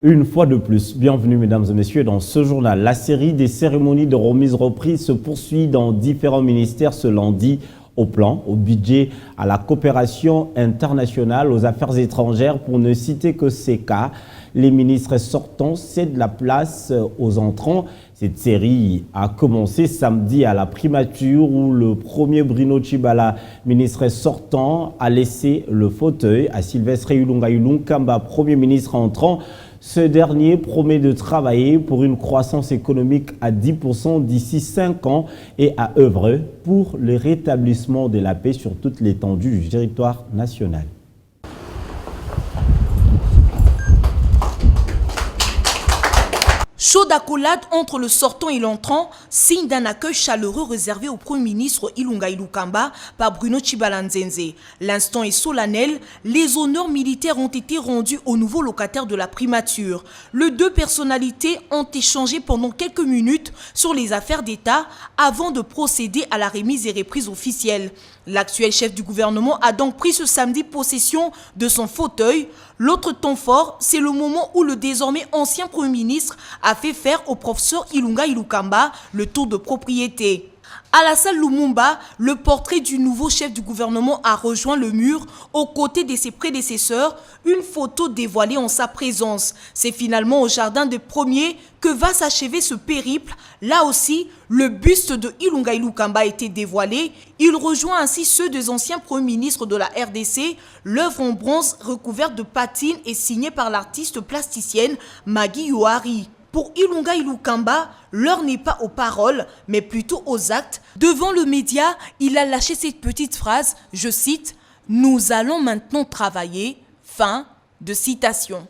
Une fois de plus, bienvenue mesdames et messieurs dans ce journal. La série des cérémonies de remise-reprise se poursuit dans différents ministères ce lundi. Au plan, au budget, à la coopération internationale, aux affaires étrangères, pour ne citer que ces cas. Les ministres sortants cèdent la place aux entrants. Cette série a commencé samedi à la primature où le premier Bruno Tshibala, ministre sortant, a laissé le fauteuil à Sylvestre Ilunga Ilunkamba, premier ministre entrant. Ce dernier promet de travailler pour une croissance économique à 10% d'ici 5 ans et à œuvrer pour le rétablissement de la paix sur toute l'étendue du territoire national. Chaud d'accolade entre le sortant et l'entrant, signe d'un accueil chaleureux réservé au Premier ministre Ilunga Ilunkamba par Bruno Tshibala Nzenze. L'instant est solennel, les honneurs militaires ont été rendus aux nouveaux locataires de la primature. Les deux personnalités ont échangé pendant quelques minutes sur les affaires d'État avant de procéder à la remise et reprise officielle. L'actuel chef du gouvernement a donc pris ce samedi possession de son fauteuil. L'autre temps fort, c'est le moment où le désormais ancien Premier ministre a fait faire au professeur Ilunga Ilunkamba le tour de propriété. Alassane Lumumba, le portrait du nouveau chef du gouvernement a rejoint le mur aux côtés de ses prédécesseurs, une photo dévoilée en sa présence. C'est finalement au jardin des premiers que va s'achever ce périple. Là aussi, le buste de Ilunga Ilunkamba a été dévoilé. Il rejoint ainsi ceux des anciens premiers ministres de la RDC. L'œuvre en bronze recouverte de patine est signée par l'artiste plasticienne Maggie Yohari. Pour Ilunga Ilunkamba, l'heure n'est pas aux paroles, mais plutôt aux actes. Devant le média, il a lâché cette petite phrase, je cite, « Nous allons maintenant travailler », fin de citation.